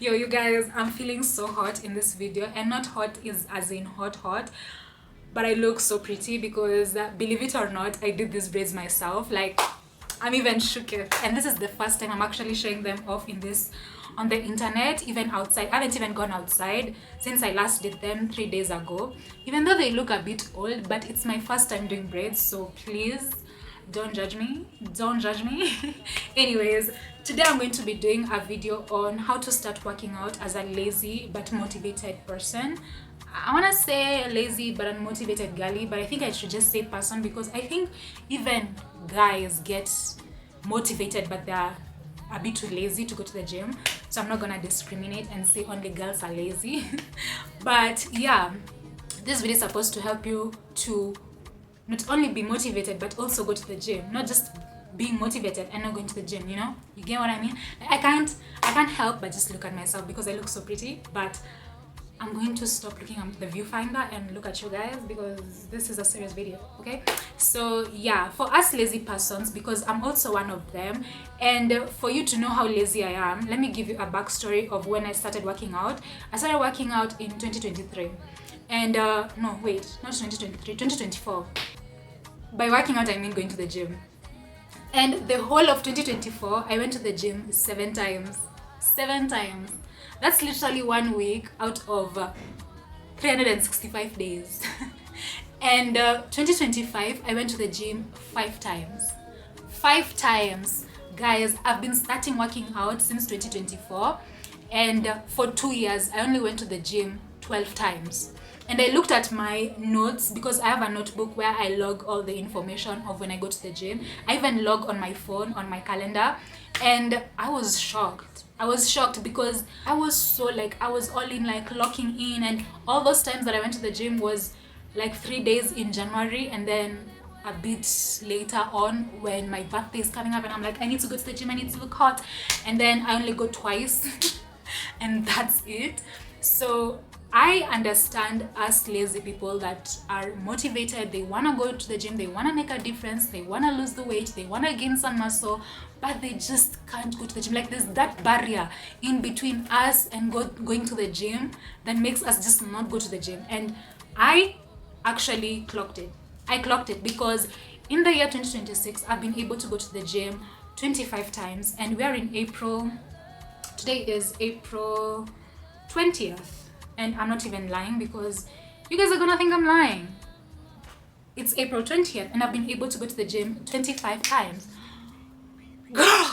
Yo, you guys, I'm feeling so hot in this video, and not hot is as in hot, but I look so pretty because believe it or not, I did these braids myself. Like, I'm even shook, and this is the first time I'm actually showing them off in this on the internet, even outside. I haven't even gone outside since I last did them 3 days ago, even though they look a bit old, but it's my first time doing braids, so please don't judge me. Anyways, today I'm going to be doing a video on how to start working out as a lazy but motivated person. I want to say lazy but unmotivated girly, but I think I should just say person, because I think even guys get motivated but they're a bit too lazy to go to the gym. So I'm not gonna discriminate and say only girls are lazy. But yeah, this video is supposed to help you to not only be motivated but also go to the gym, not just being motivated and not going to the gym. You get what I mean? I can't help but just look at myself because I look so pretty, but I'm going to stop looking at the viewfinder and look at you guys because this is a serious video. Okay, so yeah, for us lazy persons, because I'm also one of them, and for you to know how lazy I am, let me give you a backstory of when I started working out. I started working out in 2023, and no wait, not 2023, 2024. By working out I mean going to the gym. And the whole of 2024 I went to the gym 7 times. That's literally 1 week out of 365 days. And 2025 I went to the gym 5 times. 5 times. Guys, I've been starting working out since 2024, and for 2 years I only went to the gym 12 times. And I looked at my notes because I have a notebook where I log all the information of when I go to the gym. I even log on my phone, on my calendar, and I was shocked. Because I was so I was all in, locking in, and all those times that I went to the gym was 3 days in January, and then a bit later on when my birthday is coming up and I'm I need to go to the gym, I need to look hot, and then I only go twice and that's it. So I understand us lazy people that are motivated, they want to go to the gym, they want to make a difference, they want to lose the weight, they want to gain some muscle, but they just can't go to the gym. There's that barrier in between us and going to the gym that makes us just not go to the gym. And I actually clocked it. Because in the year 2026 I've been able to go to the gym 25 times, and we are in April. Today is April 20th. And I'm not even lying because you guys are gonna think I'm lying. It's April 20th and I've been able to go to the gym 25 times. Girl,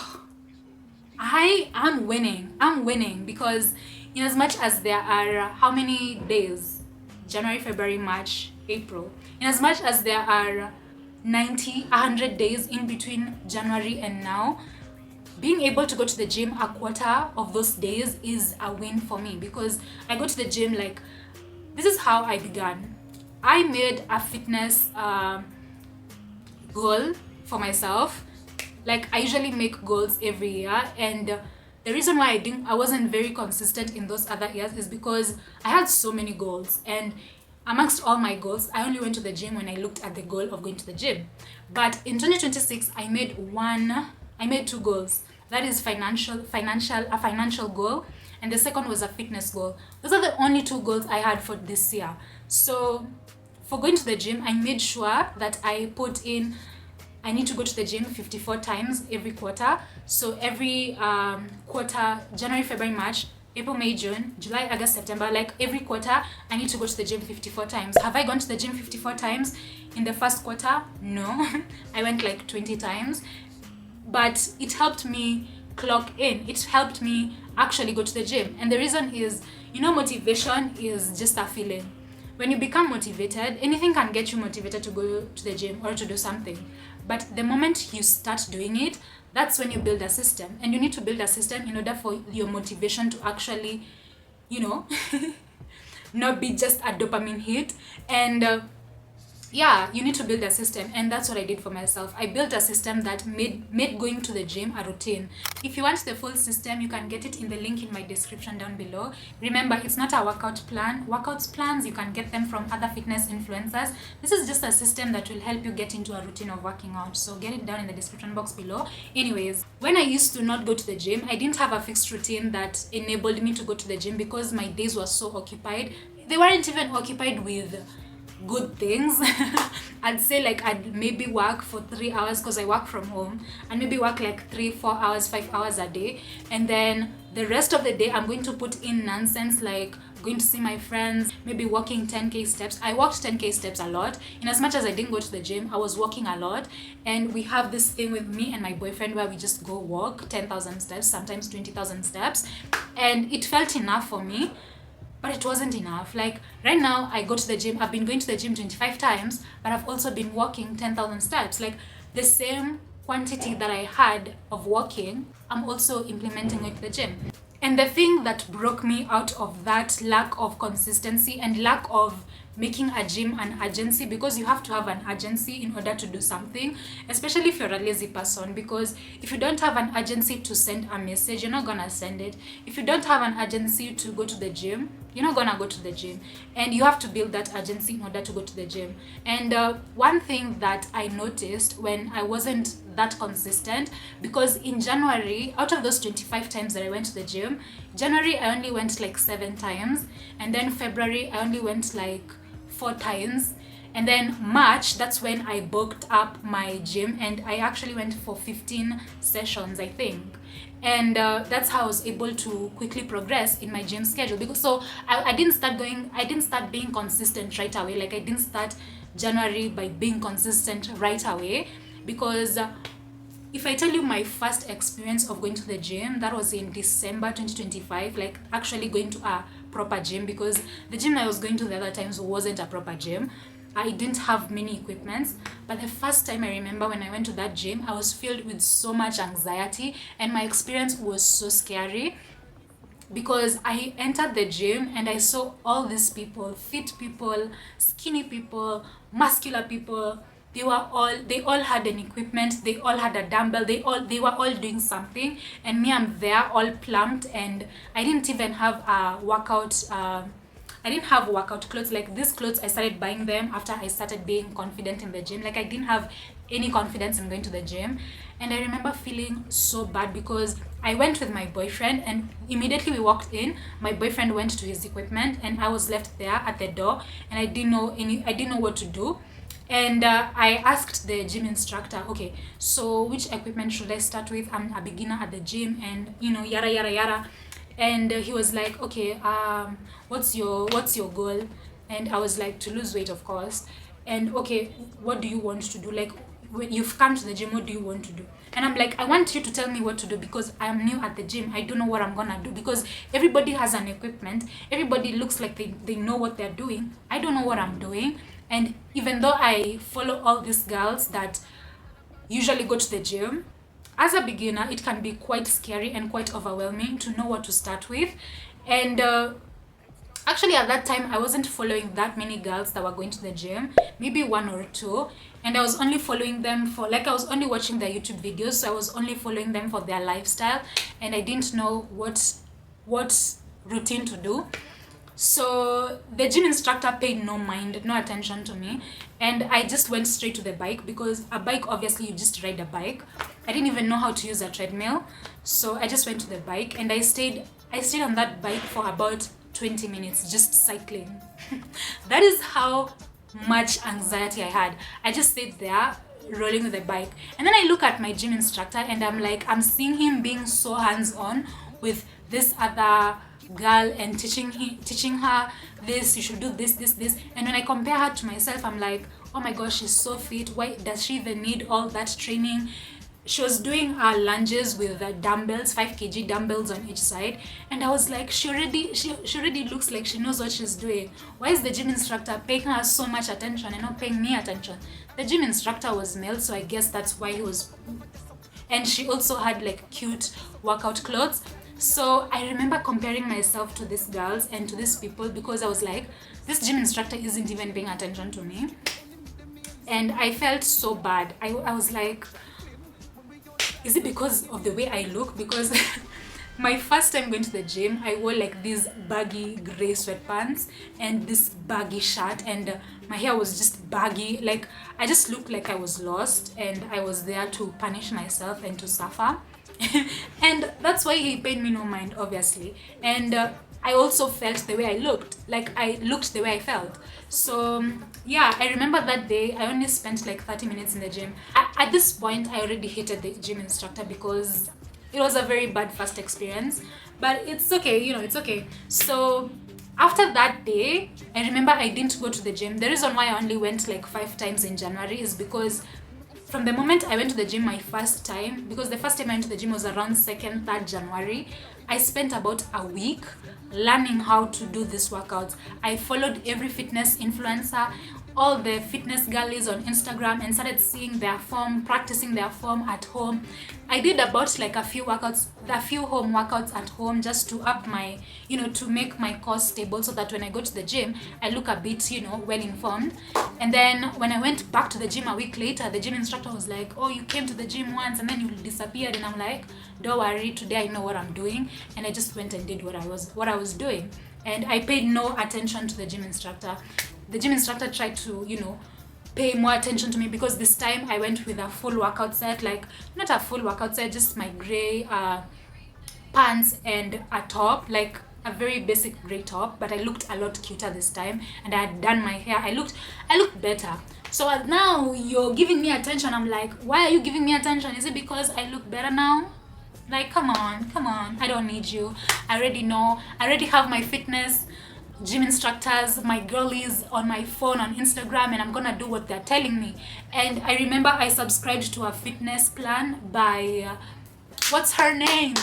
I am winning. I'm winning because in as much as there are how many days? January, February, March, April. In as much as there are 100 days in between January and now, being able to go to the gym a quarter of those days is a win for me, because I go to the gym this is how I began. I made a fitness goal for myself. I usually make goals every year, and the reason why I wasn't very consistent in those other years is because I had so many goals, and amongst all my goals I only went to the gym when I looked at the goal of going to the gym. But in 2026 I made 2 goals. That is a financial goal, and the second was a fitness goal. Those are the only 2 goals I had for this year. So for going to the gym, I made sure that I put in, I need to go to the gym 54 times every quarter. So every quarter, January, February, March, April, May, June, July, August, September, every quarter I need to go to the gym 54 times. Have I gone to the gym 54 times in the first quarter? No. I went 20 times. But it helped me clock in. It helped me actually go to the gym. And the reason is, motivation is just a feeling. When you become motivated, anything can get you motivated to go to the gym or to do something. But the moment you start doing it, that's when you build a system. And you need to build a system in order for your motivation to actually, not be just a dopamine hit. And yeah, you need to build a system, and that's what I did for myself. I built a system that made going to the gym a routine. If you want the full system, you can get it in the link in my description down below. Remember, it's not a workout plan. Workout plans, you can get them from other fitness influencers. This is just a system that will help you get into a routine of working out, so get it down in the description box below. Anyways, when I used to not go to the gym, I didn't have a fixed routine that enabled me to go to the gym because my days were so occupied. They weren't even occupied with good things. I'd say like I'd maybe work for 3 hours because I work from home, and maybe work like 3 4 hours 5 hours a day, and then the rest of the day I'm going to put in nonsense like going to see my friends, maybe walking 10k steps. I walked 10k steps a lot. In as much as I didn't go to the gym, I was walking a lot. And we have this thing with me and my boyfriend where we just go walk 10,000 steps, sometimes 20,000 steps, and it felt enough for me. But it wasn't enough. Like right now, I go to the gym. I've been going to the gym 25 times, but I've also been walking 10,000 steps. Like the same quantity that I had of walking, I'm also implementing it at the gym. And the thing that broke me out of that lack of consistency and lack of making a gym an agency, because you have to have an agency in order to do something, especially if you're a lazy person, because if you don't have an agency to send a message, you're not gonna send it. If you don't have an agency to go to the gym, you're not gonna go to the gym, and you have to build that agency in order to go to the gym. And one thing that I noticed when I wasn't that consistent, because in January, out of those 25 times that I went to the gym, January I only went like 7 times, and then February I only went like 4 times, and then March, that's when I booked up my gym and I actually went for 15 sessions, I think. And that's how I was able to quickly progress in my gym schedule, because so I didn't start being consistent right away. Like I didn't start January by being consistent right away, because if I tell you my first experience of going to the gym, that was in December 2025, like actually going to a proper gym, because the gym I was going to the other times wasn't a proper gym. I didn't have many equipments, but the first time I remember when I went to that gym, I was filled with so much anxiety, and my experience was so scary, because I entered the gym and I saw all these people, fit people, skinny people, muscular people. They all had an equipment, they all had a dumbbell, they were all doing something, and me, I'm there all plumped, and I didn't even have a workout I didn't have workout clothes. Like these clothes, I started buying them after I started being confident in the gym. Like I didn't have any confidence in going to the gym. And I remember feeling so bad, because I went with my boyfriend, and immediately we walked in, my boyfriend went to his equipment and I was left there at the door, and I didn't know what to do. And I asked the gym instructor, okay, so which equipment should I start with? I'm a beginner at the gym, and yada yada yada. And he was like, okay, what's your goal? And I was like, to lose weight, of course. And okay, what do you want to do? Like when you've come to the gym, what do you want to do? And I'm like, I want you to tell me what to do, because I'm new at the gym. I don't know what I'm gonna do, because everybody has an equipment, everybody looks like they know what they're doing. I don't know what I'm doing. And even though I follow all these girls that usually go to the gym, as a beginner, it can be quite scary and quite overwhelming to know what to start with. And actually, at that time, I wasn't following that many girls that were going to the gym, maybe 1 or 2. And I was only following them for, like, I was only watching their YouTube videos. So I was only following them for their lifestyle. And I didn't know what routine to do. So the gym instructor paid no attention to me, and I just went straight to the bike, because a bike, obviously you just ride a bike. I didn't even know how to use a treadmill, so I just went to the bike, and I stayed on that bike for about 20 minutes just cycling. That is how much anxiety I had. I just stayed there rolling with the bike, and then I look at my gym instructor and I'm seeing him being so hands-on with this other girl and teaching her this, you should do this. And when I compare her to myself, I'm like, oh my gosh, she's so fit. Why does she even need all that training? She was doing her lunges with the dumbbells, 5 kg dumbbells on each side, and I was like, she already looks like she knows what she's doing. Why is the gym instructor paying her so much attention and not paying me attention? The gym instructor was male, so I guess that's why he was. And she also had like cute workout clothes. So I remember comparing myself to these girls and to these people, because I was like, this gym instructor isn't even paying attention to me. and I felt so bad. I was like, is it because of the way I look? Because my first time going to the gym, I wore like these baggy gray sweatpants and this baggy shirt, and my hair was just baggy. Like, I just looked like I was lost, and I was there to punish myself and to suffer. And that's why he paid me no mind, obviously. And I also felt the way I looked, like I looked the way I felt. So yeah, I remember that day I only spent like 30 minutes in the gym. At this point, I already hated the gym instructor because it was a very bad first experience, but it's okay, you know, it's okay. So after that day, I remember I didn't go to the gym. The reason why I only went like 5 times in January is because from the moment I went to the gym my first time, because the first time I went to the gym was around 2nd, 3rd January, I spent about a week learning how to do these workouts. I followed every fitness influencer, all the fitness girlies on Instagram, and started seeing their form, practicing their form at home. I did about like a few home workouts at home just to up my, you know, to make my core stable so that when I go to the gym, I look a bit, you know, well informed. And then when I went back to the gym a week later, the gym instructor was like, oh, you came to the gym once and then you disappeared. And I'm like, don't worry, today I know what I'm doing. And I just went and did what I was doing. And I paid no attention to the gym instructor. The gym instructor tried to, you know, pay more attention to me because this time I went with a full workout set, like not a full workout set, just my gray pants and a top, like a very basic gray top, but I looked a lot cuter this time, and I had done my hair. I looked better. So now you're giving me attention. I'm like, why are you giving me attention? Is it because I look better now? Like, come on, I don't need you. I already know. I already have my fitness gym instructors, my girlies on my phone on Instagram, and I'm gonna do what they're telling me. And I remember I subscribed to a fitness plan by what's her name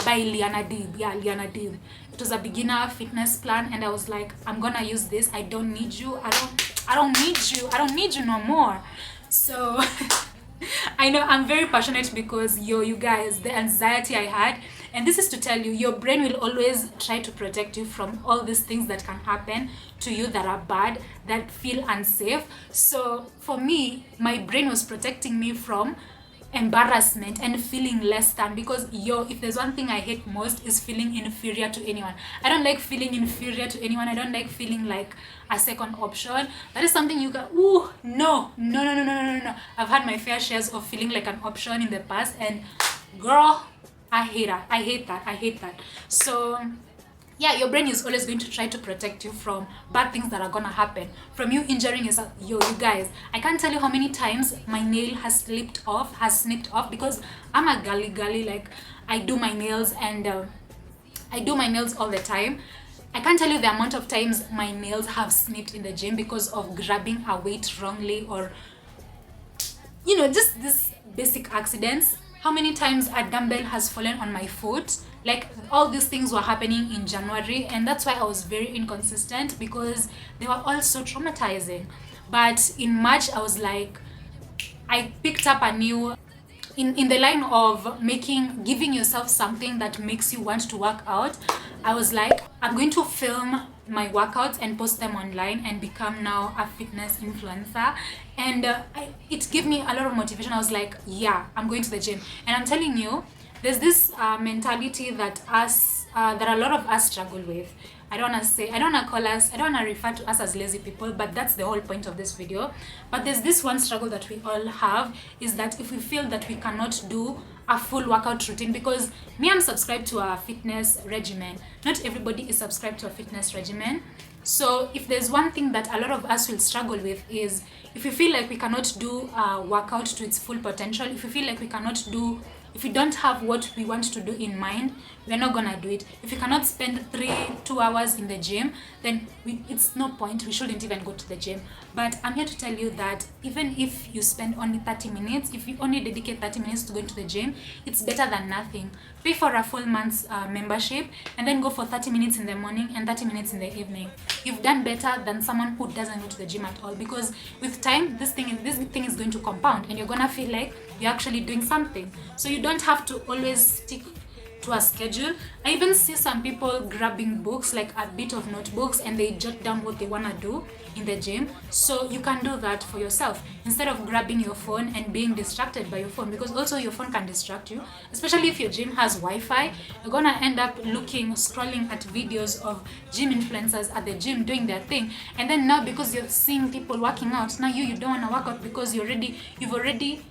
by Liana Dib. Yeah, Liana Dib. It was a beginner fitness plan, and I was like, I'm gonna use this. I don't need you. I don't need you no more. So I know I'm very passionate because you guys, the anxiety I had, and this is to tell you, your brain will always try to protect you from all these things that can happen to you that are bad, that feel unsafe. So for me, my brain was protecting me from embarrassment and feeling less than, because if there's one thing I hate most is feeling inferior to anyone. I don't like feeling inferior to anyone. I don't like feeling like a second option. That is something you can, no. I've had my fair shares of feeling like an option in the past, and girl, I hate that. So yeah, your brain is always going to try to protect you from bad things that are gonna happen, from you injuring yourself. You guys, I can't tell you how many times my nail has snipped off, because I'm a girly, like I do my nails, and I do my nails all the time. I can't tell you the amount of times my nails have snipped in the gym because of grabbing a weight wrongly, or, you know, just this basic accidents. How many times a dumbbell has fallen on my foot? Like, all these things were happening in January, and that's why I was very inconsistent, because they were all so traumatizing. But in March, I was like, I picked up a new, in the line of giving yourself something that makes you want to work out. I was like, I'm going to film my workouts and post them online and become now a fitness influencer. And it gave me a lot of motivation. I was like, yeah, I'm going to the gym. And I'm telling you, there's this mentality that a lot of us struggle with. I don't want to refer to us as lazy people, but that's the whole point of this video. But there's this one struggle that we all have, is that if we feel that we cannot do a full workout routine, because I'm subscribed to a fitness regimen. Not everybody is subscribed to a fitness regimen. So if there's one thing that a lot of us will struggle with, is if we feel like we cannot do a workout to its full potential, if we feel like if we don't have what we want to do in mind, we're not gonna do it. If you cannot spend 2 hours in the gym, then it's no point. We shouldn't even go to the gym. But I'm here to tell you that even if you spend only 30 minutes, if you only dedicate 30 minutes to going to the gym, it's better than nothing. Pay for a full month's membership, and then go for 30 minutes in the morning and 30 minutes in the evening. You've done better than someone who doesn't go to the gym at all, because with time, this thing is going to compound, and you're gonna feel like you're actually doing something. So you don't have to always stick to a schedule. I even see some people grabbing books, like a bit of notebooks, and they jot down what they want to do in the gym. So you can do that for yourself instead of grabbing your phone and being distracted by your phone, because also your phone can distract you, especially if your gym has Wi-Fi. You're gonna end up scrolling at videos of gym influencers at the gym doing their thing, and then now because you're seeing people working out, now you don't want to work out because you've already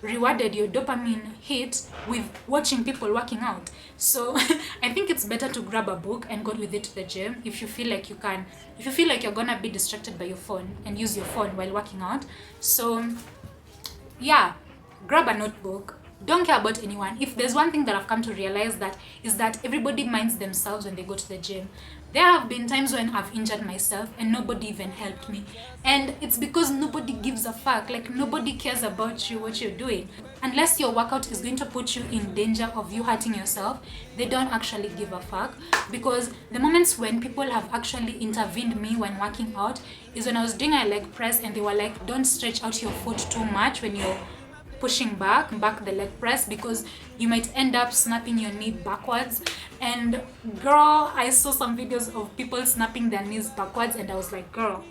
rewarded your dopamine hit with watching people working out. So I think it's better to grab a book and go with it to the gym if you feel like you can, if you feel like you're gonna be distracted by your phone and use your phone while working out. So yeah, grab a notebook. Don't care about anyone. If there's one thing that I've come to realize, that is that everybody minds themselves when they go to the gym. There have been times when I've injured myself and nobody even helped me. And it's because nobody gives a fuck. Like, nobody cares about you, what you're doing. Unless your workout is going to put you in danger of you hurting yourself, they don't actually give a fuck. Because the moments when people have actually intervened me when working out is when I was doing a leg press and they were like, don't stretch out your foot too much when you're pushing back the leg press, because you might end up snapping your knee backwards. And girl, I saw some videos of people snapping their knees backwards and I was like, girl,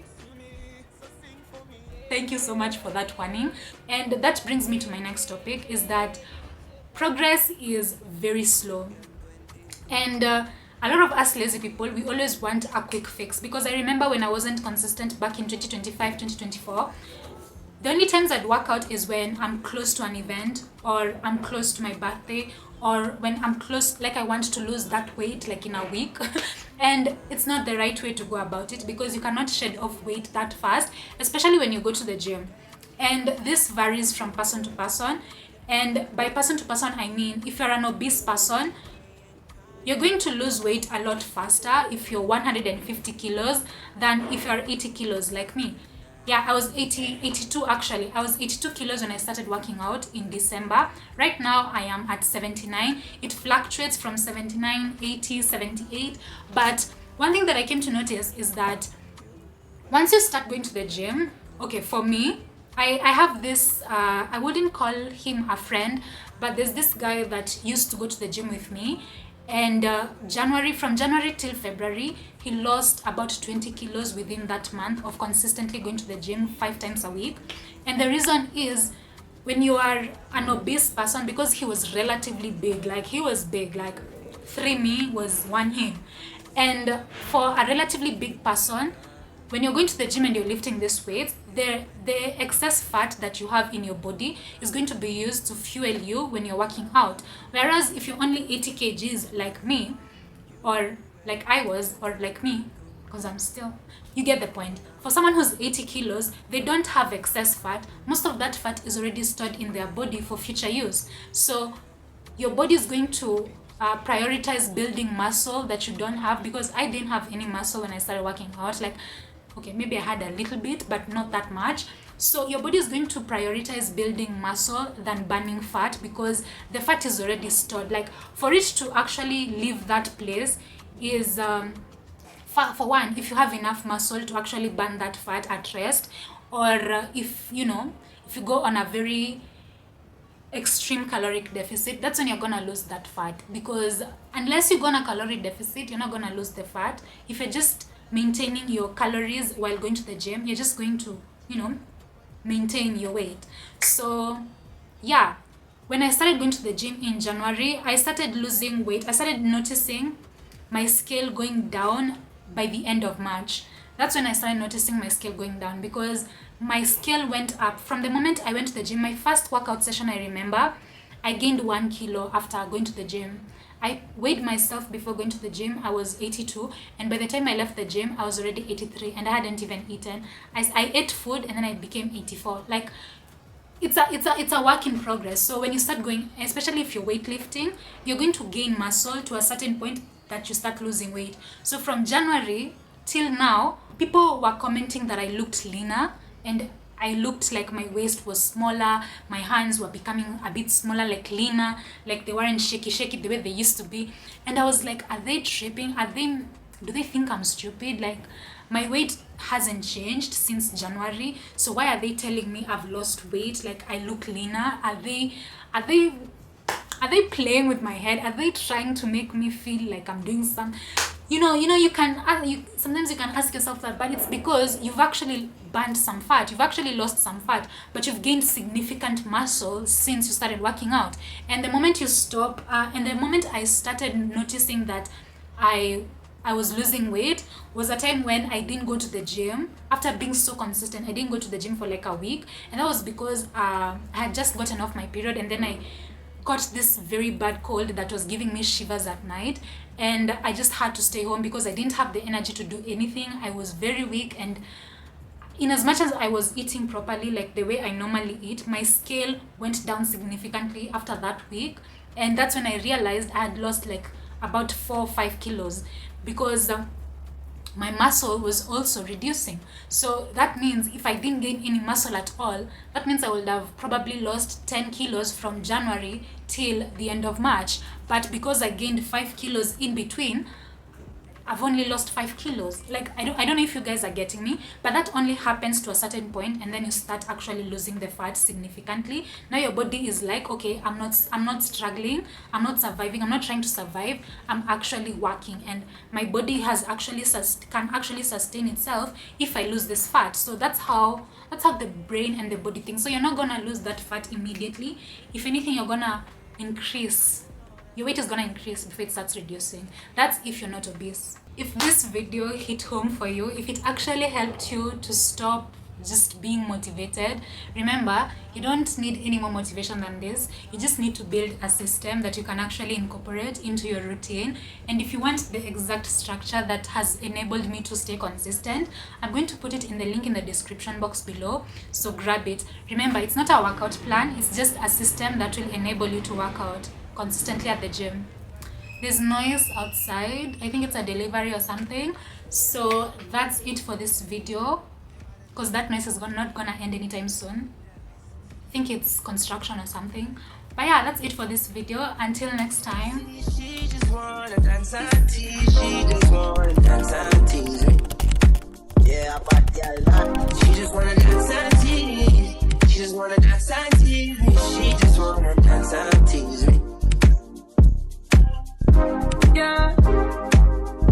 thank you so much for that warning. And that brings me to my next topic, is that progress is very slow. And a lot of us lazy people, we always want a quick fix, because I remember when I wasn't consistent back in 2025, 2024, the only times I'd work out is when I'm close to an event, or I'm close to my birthday, or when I'm close, like I want to lose that weight like in a week. And it's not the right way to go about it, because you cannot shed off weight that fast, especially when you go to the gym. And this varies from person to person. And by person to person, I mean, if you're an obese person, you're going to lose weight a lot faster if you're 150 kilos than if you're 80 kilos like me. Yeah, I was 82 actually. I was 82 kilos when I started working out in December. Right now, I am at 79. It fluctuates from 79, 80, 78. But one thing that I came to notice is that once you start going to the gym, okay, for me, I have this, I wouldn't call him a friend, but there's this guy that used to go to the gym with me. And from January till February, he lost about 20 kilos within that month of consistently going to the gym 5 times a week. And the reason is, when you are an obese person, because he was relatively big, like he was big, like 3 me was 1 him. And for a relatively big person, when you're going to the gym and you're lifting this weight, the excess fat that you have in your body is going to be used to fuel you when you're working out. Whereas if you're only 80 kgs like me, or like I was, or like me, because I'm still, you get the point. For someone who's 80 kilos, they don't have excess fat. Most of that fat is already stored in their body for future use. So your body is going to prioritize building muscle that you don't have, because I didn't have any muscle when I started working out. Like, okay, maybe I had a little bit, but not that much. So your body is going to prioritize building muscle than burning fat, because the fat is already stored. Like, for it to actually leave that place is, for one, if you have enough muscle to actually burn that fat at rest, or if you go on a very extreme caloric deficit, that's when you're gonna lose that fat. Because unless you go on a caloric deficit, you're not gonna lose the fat. If you're just maintaining your calories while going to the gym, you're just going to maintain your weight. So yeah, when I started going to the gym in January, I started losing weight. I started noticing my scale going down by the end of March. That's when I started noticing my scale going down, because my scale went up from the moment I went to the gym. My first workout session, I remember, I gained 1 kilo after going to the gym. I weighed myself before going to the gym. I was 82, and by the time I left the gym, I was already 83, and I hadn't even eaten. I ate food, and then I became 84. Like, it's a work in progress. So when you start going, especially if you're weightlifting, you're going to gain muscle to a certain point that you start losing weight. So from January till now, people were commenting that I looked leaner, and I looked like my waist was smaller, my hands were becoming a bit smaller, like leaner, like they weren't shaky the way they used to be. And I was like, are they tripping? Do they think I'm stupid? Like, my weight hasn't changed since January, so why are they telling me I've lost weight? Like, I look leaner? Are they Are they playing with my head? Are they trying to make me feel like I'm doing some, you can sometimes you can ask yourself that, but it's because you've actually burnt some fat, you've actually lost some fat, but you've gained significant muscle since you started working out. And the moment you stop, and the moment I started noticing that I was losing weight was a time when I didn't go to the gym. After being so consistent, I didn't go to the gym for like a week, and that was because I had just gotten off my period, and then I got this very bad cold that was giving me shivers at night, and I just had to stay home because I didn't have the energy to do anything. I was very weak, and in as much as I was eating properly, like the way I normally eat, my scale went down significantly after that week. And that's when I realized I had lost like about 4 or 5 kilos, because my muscle was also reducing. So that means if I didn't gain any muscle at all, that means I would have probably lost 10 kilos from January till the end of March. But because I gained 5 kilos in between, I've only lost 5 kilos. Like, I don't know if you guys are getting me, but that only happens to a certain point, and then you start actually losing the fat significantly. Now your body is like, okay, I'm not struggling, I'm not surviving, I'm not trying to survive, I'm actually working, and my body has actually can actually sustain itself if I lose this fat. So that's how the brain and the body thinks. So you're not gonna lose that fat immediately. If anything, you're gonna increase. Your weight is gonna increase before it starts reducing. That's if you're not obese. If this video hit home for you, if it actually helped you to stop just being motivated, remember, you don't need any more motivation than this. You just need to build a system that you can actually incorporate into your routine. And if you want the exact structure that has enabled me to stay consistent, I'm going to put it in the link in the description box below, so grab it. Remember, it's not a workout plan, it's just a system that will enable you to work out consistently at the gym. There's noise outside, I think it's a delivery or something. So that's it for this video, because that noise is not gonna end anytime soon. I think it's construction or something. But yeah, that's it for this video. Until next time. She just wanna dance and tease. She just wanna dance and tease. Yeah, but yeah, she just wanna dance and tease. She just wanna dance and tease. She just wanna dance and tease. Yeah,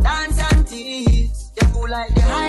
dance and tease. You feel like the high.